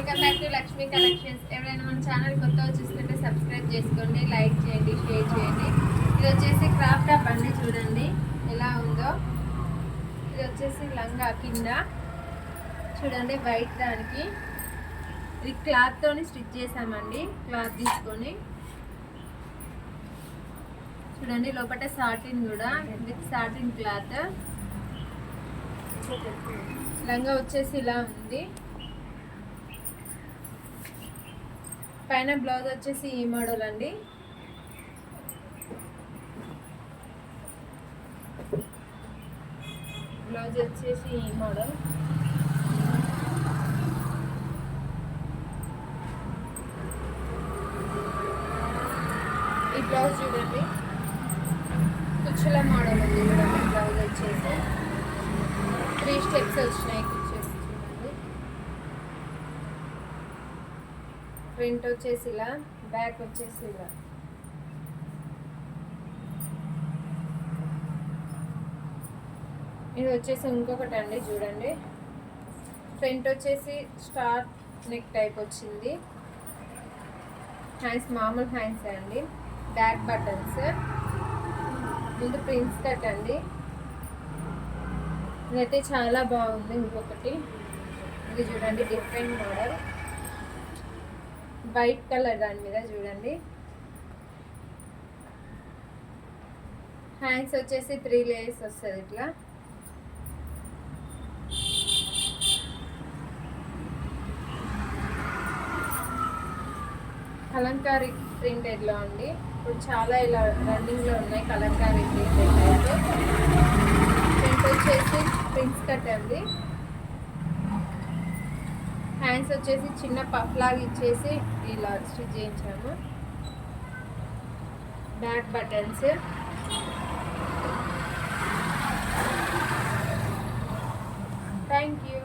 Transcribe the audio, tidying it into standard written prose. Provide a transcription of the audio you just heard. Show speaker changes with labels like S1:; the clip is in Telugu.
S1: Welcome back to Lakshmi collections. ఎవరైనా మన ఛానల్ కొత్తగా చూస్తుంటే సబ్స్క్రైబ్ చేసుకోండి, లైక్ చేయండి, షేర్ చేయండి. ఇది వచ్చేసి క్రాఫ్ట్ టాప్ అండి, చూడండి ఎలా ఉందో. ఇది వచ్చేసి లంగా కింద చూడండి వైట్, దానికి ఇది క్లాత్ తోని స్టిచ్ చేసామండి. క్లాత్ తీసుకొని చూడండి, లోపల సాటిన్ కూడా విత్ సాటిన్ క్లాత్. లంగా వచ్చేసి ఇలా ఉంది. పైన బ్లౌజ్ వచ్చేసి ఈ మోడల్ అండి. బ్లౌజ్ వచ్చేసి ఈ మోడల్. ఈ బ్లౌజ్ చూడండి, కుచ్చుల మోడల్ ఉంది చూడండి. బ్లౌజ్ వచ్చేసి 3 స్టెప్స్ వచ్చినాయి కుచ్చేసి చూడండి. ఫ్రంట్ వచ్చేసి ఇలా, బ్యాక్ వచ్చేసి ఇలా. ఇది వచ్చేసి ఇంకొకటి అండి, చూడండి. ఫ్రంట్ వచ్చేసి స్టార్ నెక్ టైప్ వచ్చింది. హ్యాండ్స్ మామూలు హ్యాండ్స్ అండి. బ్యాక్ బటన్స్, ముందు ప్రిన్స్ కట్ అండి. ఇదైతే చాలా బాగుంది. ఇంకొకటి ఇది చూడండి, డిఫరెంట్ మోడల్, వైట్ కలర్ దాని మీద చూడండి. హ్యాండ్స్ వచ్చేసి 3 లేయర్స్ వస్తుంది ఇట్లా. కలంకారీ ప్రింటెడ్లో అండి. ఇప్పుడు చాలా ఇలా రన్నింగ్లో ఉన్నాయి కలంకారీ ప్రింటెడ్ అయితే. ఫ్రంట్ వచ్చేసి ప్రిన్స్ కట్ అండి. హ్యాండ్స్ వచ్చేసి చిన్న పఫ్ లాగా ఇచ్చేసి ఇలా స్టిచ్ చేయించాము. Back buttons, thank you.